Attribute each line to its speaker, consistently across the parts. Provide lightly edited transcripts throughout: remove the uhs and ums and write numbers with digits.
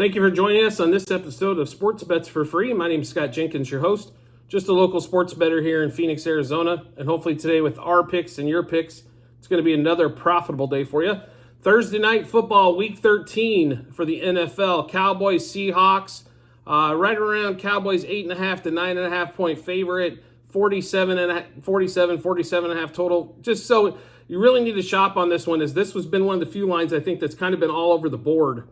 Speaker 1: Thank you for joining us on this episode of Sports Bets for Free. My name is Scott Jenkins, your host, just a local sports bettor here in Phoenix, Arizona. And hopefully today with our picks and your picks, it's going to be another profitable day for you. Thursday night football, week 13 for the NFL. Cowboys, Seahawks, right around Cowboys 8.5 to 9.5 point favorite, 47.5 total. Just so you really need to shop on this one, as this has been one of the few lines I think that's kind of been all over the board.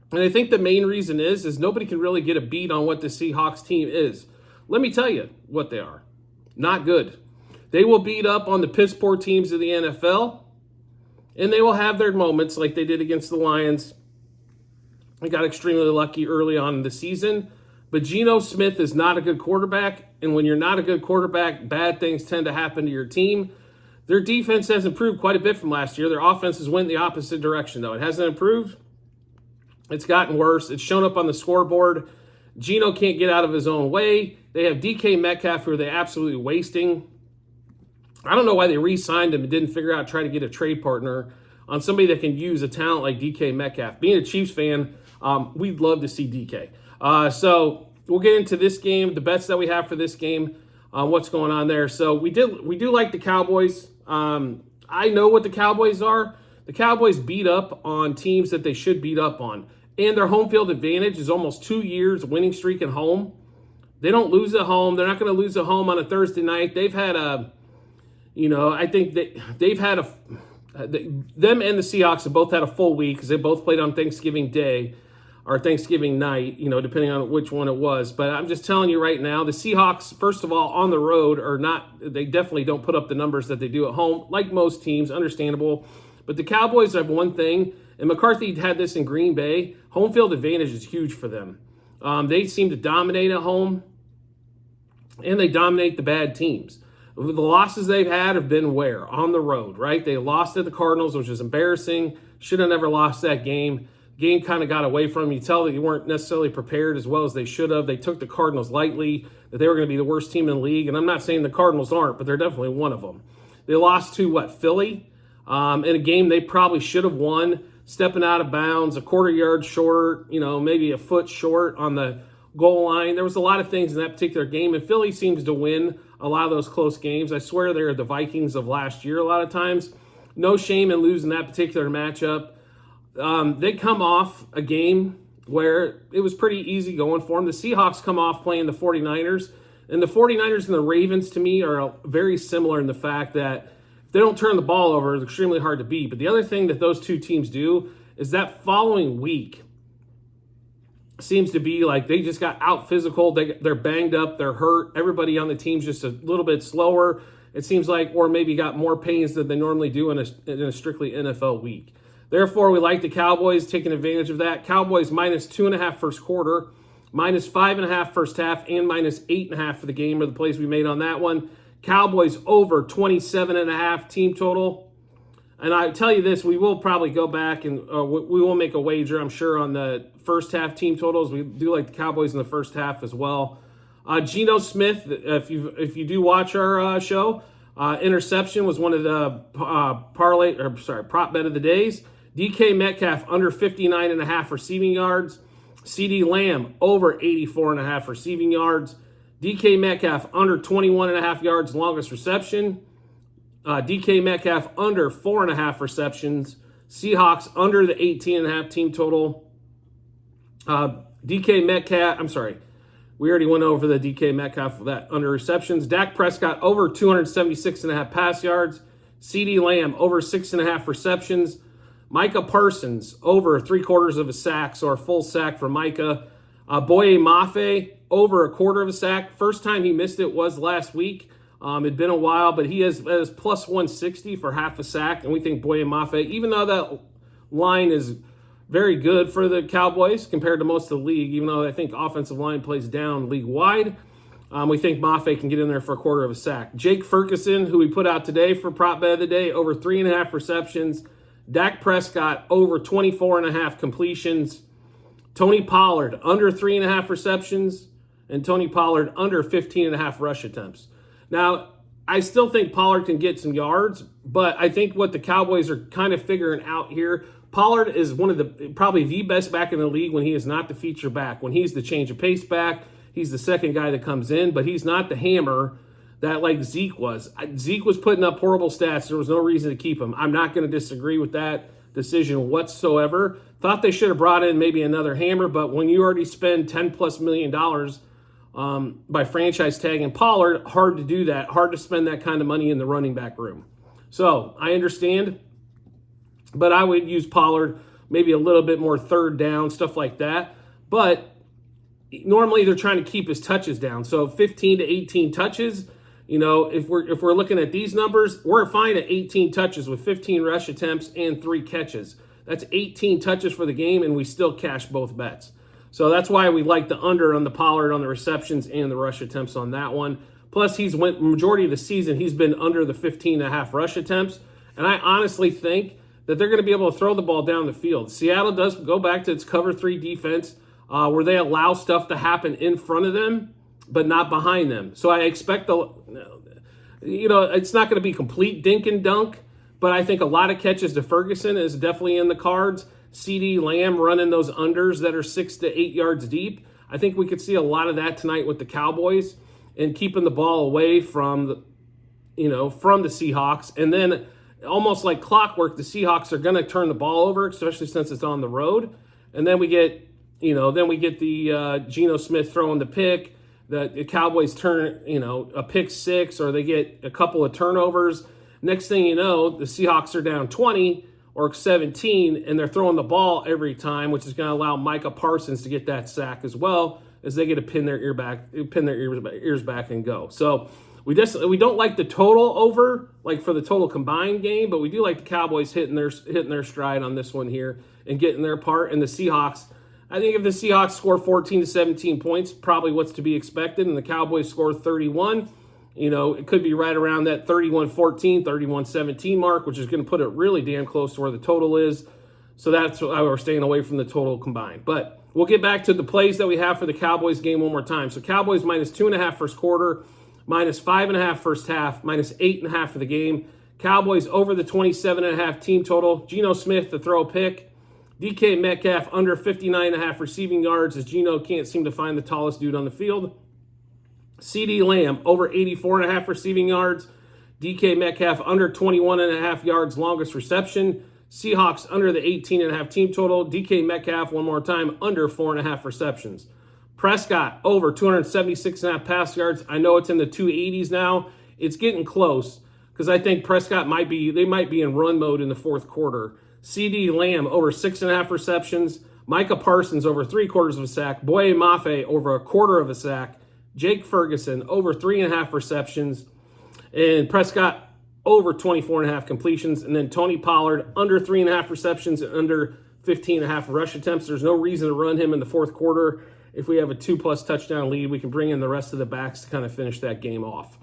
Speaker 1: And I think the main reason is nobody can really get a beat on what the Seahawks team is. Let me tell you what they are. Not good. They will beat up on the piss poor teams of the NFL, and they will have their moments like they did against the Lions. They got extremely lucky early on in the season. But Geno Smith is not a good quarterback, and when you're not a good quarterback, bad things tend to happen to your team. Their defense has improved quite a bit from last year. Their offense has went the opposite direction, though. It hasn't improved. It's gotten worse. It's shown up on the scoreboard. Geno can't get out of his own way. They have DK Metcalf, who they're absolutely wasting. I don't know why they re-signed him and didn't figure out try to get a trade partner on somebody that can use a talent like DK Metcalf. Being a Chiefs fan, we'd love to see DK. So we'll get into this game, the bets that we have for this game, what's going on there. So we do like the Cowboys. I know what the Cowboys are. The Cowboys beat up on teams that they should beat up on. And their home field advantage is almost 2 years winning streak at home. They don't lose at home. They're not going to lose at home on a Thursday night. They've had I think that they've had them and the Seahawks have both had a full week because they both played on Thanksgiving Day or Thanksgiving night, depending on which one it was. But I'm just telling you right now, the Seahawks, first of all, on the road they definitely don't put up the numbers that they do at home, like most teams, understandable. But the Cowboys have one thing, and McCarthy had this in Green Bay. Home field advantage is huge for them. They seem to dominate at home, and they dominate the bad teams. The losses they've had have been where? On the road, right? They lost at the Cardinals, which is embarrassing. Should have never lost that game. Game kind of got away from them. You tell that you weren't necessarily prepared as well as they should have. They took the Cardinals lightly, that they were going to be the worst team in the league. And I'm not saying the Cardinals aren't, but they're definitely one of them. They lost to, Philly? In a game they probably should have won, stepping out of bounds, a quarter yard short, maybe a foot short on the goal line. There was a lot of things in that particular game, and Philly seems to win a lot of those close games. I swear they're the Vikings of last year a lot of times. No shame in losing that particular matchup. They come off a game where it was pretty easy going for them. The Seahawks come off playing the 49ers, and the 49ers and the Ravens, to me, are very similar in the fact that if they don't turn the ball over, it's extremely hard to beat. But the other thing that those two teams do is that following week seems to be like they just got out physical. They're banged up. They're hurt. Everybody on the team's just a little bit slower, it seems like, or maybe got more pains than they normally do in a strictly NFL week. Therefore, we like the Cowboys taking advantage of that. Cowboys minus 2.5 first quarter, minus 5.5 first half, and minus 8.5 for the game are the plays we made on that one. Cowboys over 27.5 team total. And I tell you this, we will probably go back and we will make a wager, I'm sure, on the first half team totals. We do like the Cowboys in the first half as well. Geno Smith, if you do watch our show, interception was one of the prop bet of the days. DK Metcalf under 59.5 receiving yards. CeeDee Lamb over 84.5 receiving yards. DK Metcalf under 21.5 yards longest reception. DK Metcalf under 4.5 receptions. Seahawks under the 18.5 team total. DK Metcalf, I'm sorry. We already went over the DK Metcalf for that under receptions. Dak Prescott over 276.5 pass yards. CeeDee Lamb over 6.5 receptions. Micah Parsons over 3/4 of a sack, so a full sack for Micah. Boye Mafe over a quarter of a sack. First time he missed it was last week. It'd been a while, but he has plus 160 for half a sack, and we think Boye Mafe, even though that line is very good for the Cowboys compared to most of the league, even though I think offensive line plays down league-wide, we think Mafe can get in there for a quarter of a sack. Jake Ferguson, who we put out today for prop bet of the day, over 3.5 receptions. Dak Prescott over 24.5 completions. Tony Pollard under 3.5 receptions, and Tony Pollard under 15.5 rush attempts. Now, I still think Pollard can get some yards, but I think what the Cowboys are kind of figuring out here, Pollard is one of the probably the best back in the league when he is not the feature back. When he's the change of pace back, he's the second guy that comes in, but he's not the hammer that like Zeke was. Zeke was putting up horrible stats. There was no reason to keep him. I'm not going to disagree with that decision whatsoever. Thought they should have brought in maybe another hammer, but when you already spend $10+ million by franchise tagging Pollard, hard to do that. Hard to spend that kind of money in the running back room. So I understand, but I would use Pollard maybe a little bit more third down, stuff like that. But normally they're trying to keep his touches down. So 15 to 18 touches. You know, if we're looking at these numbers, we're fine at 18 touches with 15 rush attempts and 3 catches. That's 18 touches for the game, and we still cash both bets. So that's why we like the under on the Pollard on the receptions and the rush attempts on that one. Plus, he's went majority of the season, he's been under the 15.5 rush attempts. And I honestly think that they're going to be able to throw the ball down the field. Seattle does go back to its cover 3 defense where they allow stuff to happen in front of them, but not behind them. So I expect it's not going to be complete dink and dunk, but I think a lot of catches to Ferguson is definitely in the cards. CeeDee Lamb running those unders that are 6 to 8 yards deep. I think we could see a lot of that tonight with the Cowboys and keeping the ball away from the Seahawks. And then almost like clockwork, the Seahawks are going to turn the ball over, especially since it's on the road. And then we get the Geno Smith throwing the pick. The Cowboys turn, a pick 6, or they get a couple of turnovers. Next thing you know, the Seahawks are down 20 or 17, and they're throwing the ball every time, which is going to allow Micah Parsons to get that sack as well, as they get to pin their ears back and go. So we don't like the total over, like for the total combined game, but we do like the Cowboys hitting their stride on this one here and getting their part. And the Seahawks, I think if the Seahawks score 14 to 17 points, probably what's to be expected, and the Cowboys score 31, it could be right around that 31-14, 31-17 mark, which is going to put it really damn close to where the total is. So that's why we're staying away from the total combined. But we'll get back to the plays that we have for the Cowboys game one more time. So Cowboys minus 2.5 first quarter, minus 5.5 first half, minus 8.5 for the game. Cowboys over the 27.5 team total. Geno Smith to throw a pick. DK Metcalf under 59.5 receiving yards as Geno can't seem to find the tallest dude on the field. CeeDee Lamb over 84.5 receiving yards. DK Metcalf under 21.5 yards longest reception. Seahawks under the 18.5 team total. DK Metcalf, one more time, under 4.5 receptions. Prescott over 276.5 pass yards. I know it's in the 280s now. It's getting close because I think Prescott might be in run mode in the fourth quarter. CeeDee Lamb over 6.5 receptions. Micah Parsons over 3/4 of a sack. Boye Mafe over 1/4 of a sack. Jake Ferguson over 3.5 receptions. And Prescott over 24.5 completions. And then Tony Pollard under 3.5 receptions and under 15.5 rush attempts. There's no reason to run him in the fourth quarter. If we have a 2+ touchdown lead, we can bring in the rest of the backs to kind of finish that game off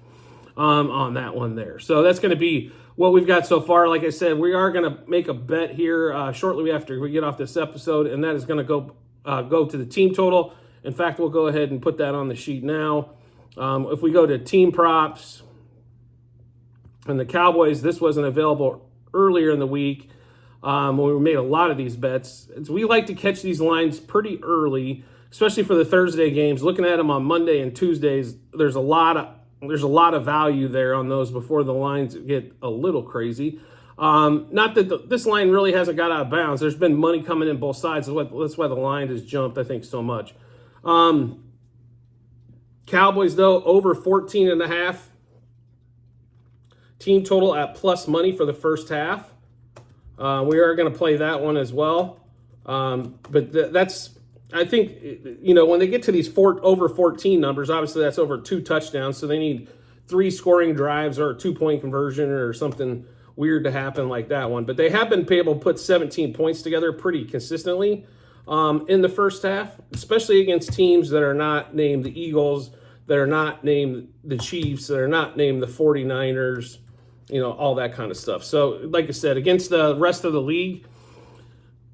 Speaker 1: on that one there. So that's going to be what we've got so far. Like I said, we are going to make a bet here shortly after we get off this episode, and that is going to go to the team total. In fact, we'll go ahead and put that on the sheet now. If we go to team props and the Cowboys, this wasn't available earlier in the week when we made a lot of these bets. We like to catch these lines pretty early, especially for the Thursday games. Looking at them on Monday and Tuesdays, there's a lot of value there on those before the lines get a little crazy. Not that this line really hasn't got out of bounds. There's been money coming in both sides. That's why the line has jumped, I think, so much. Cowboys, though, over 14.5. Team total at plus money for the first half. We are going to play that one as well. But that's, I think, when they get to these over 14 numbers, obviously that's over 2 touchdowns. So they need 3 scoring drives or a 2-point conversion or something weird to happen like that one. But they have been able to put 17 points together pretty consistently in the first half, especially against teams that are not named the Eagles, that are not named the Chiefs, that are not named the 49ers, all that kind of stuff. So, like I said, against the rest of the league,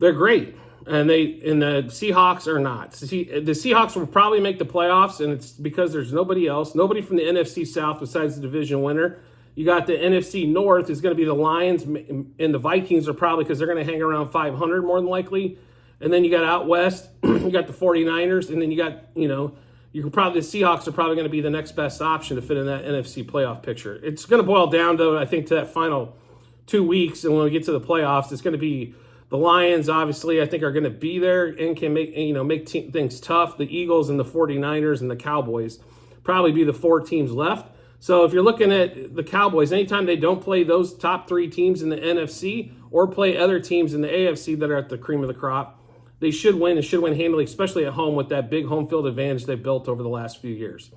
Speaker 1: they're great. And the Seahawks are not. The Seahawks will probably make the playoffs, and it's because there's nobody else, nobody from the NFC South besides the division winner. You got the NFC North is going to be the Lions, and the Vikings are probably, because they're going to hang around 500 more than likely. And then you got out west, you got the 49ers, and then you got, you can probably, the Seahawks are probably going to be the next best option to fit in that NFC playoff picture. It's going to boil down, though, I think, to that final 2 weeks, and when we get to the playoffs, it's going to be the Lions, obviously, I think, are going to be there and can make things tough. The Eagles and the 49ers and the Cowboys probably be the 4 teams left. So if you're looking at the Cowboys, anytime they don't play those top 3 teams in the NFC or play other teams in the AFC that are at the cream of the crop, they should win and should win handily, especially at home with that big home field advantage they've built over the last few years.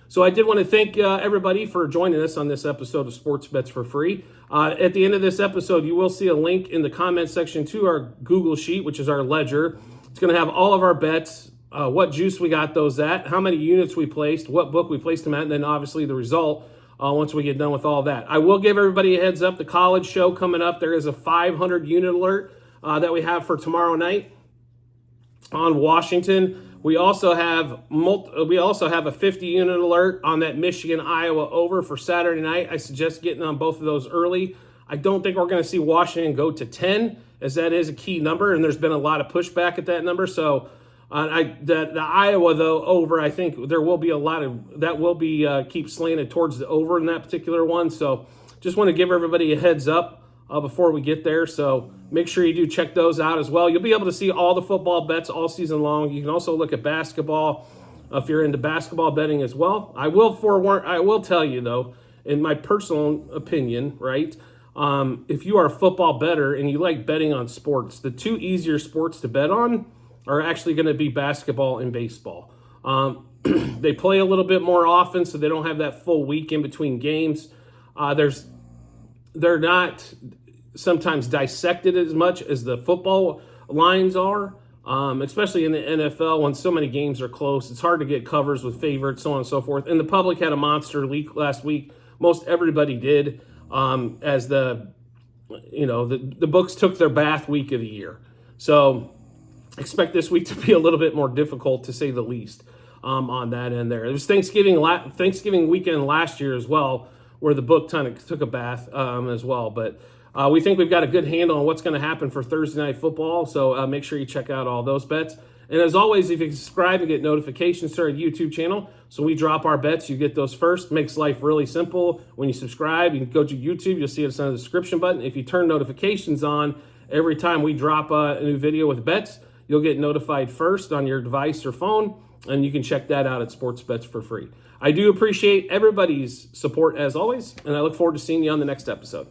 Speaker 1: So I did want to thank everybody for joining us on this episode of Sports Bets for Free. At the end of this episode, you will see a link in the comment section to our Google Sheet, which is our ledger. It's going to have all of our bets, what juice we got those at, how many units we placed, what book we placed them at, and then obviously the result once we get done with all that. I will give everybody a heads up. The college show coming up, there is a 500 unit alert that we have for tomorrow night on Washington. We also have a 50 unit alert on that Michigan Iowa over for Saturday night. I suggest getting on both of those early. I don't think we're going to see Washington go to 10, as that is a key number, and there's been a lot of pushback at that number. So the Iowa, though, over, I think there will be a lot of that will be keep slanted towards the over in that particular one. So just want to give everybody a heads up before we get there. So make sure you do check those out as well. You'll be able to see all the football bets all season long. You can also look at basketball if you're into basketball betting as well. I will tell you, though, in my personal opinion, right, if you are a football bettor and you like betting on sports, the 2 easier sports to bet on are actually going to be basketball and baseball. They play a little bit more often, so they don't have that full week in between games. They're not sometimes dissected as much as the football lines are, especially in the NFL when so many games are close. It's hard to get covers with favorites, so on and so forth. And the public had a monster week last week. Most everybody did, as the books took their bath week of the year. So expect this week to be a little bit more difficult, to say the least, on that end there. It was Thanksgiving weekend last year as well, where the book kind of took a bath as well. But we think we've got a good handle on what's going to happen for Thursday Night Football, so make sure you check out all those bets. And as always, if you subscribe and get notifications to our YouTube channel, so we drop our bets, you get those first. Makes life really simple. When you subscribe, you can go to YouTube, you'll see it's on the description button. If you turn notifications on, every time we drop a new video with bets, you'll get notified first on your device or phone, and you can check that out at Sports Bets for Free. I do appreciate everybody's support as always, and I look forward to seeing you on the next episode.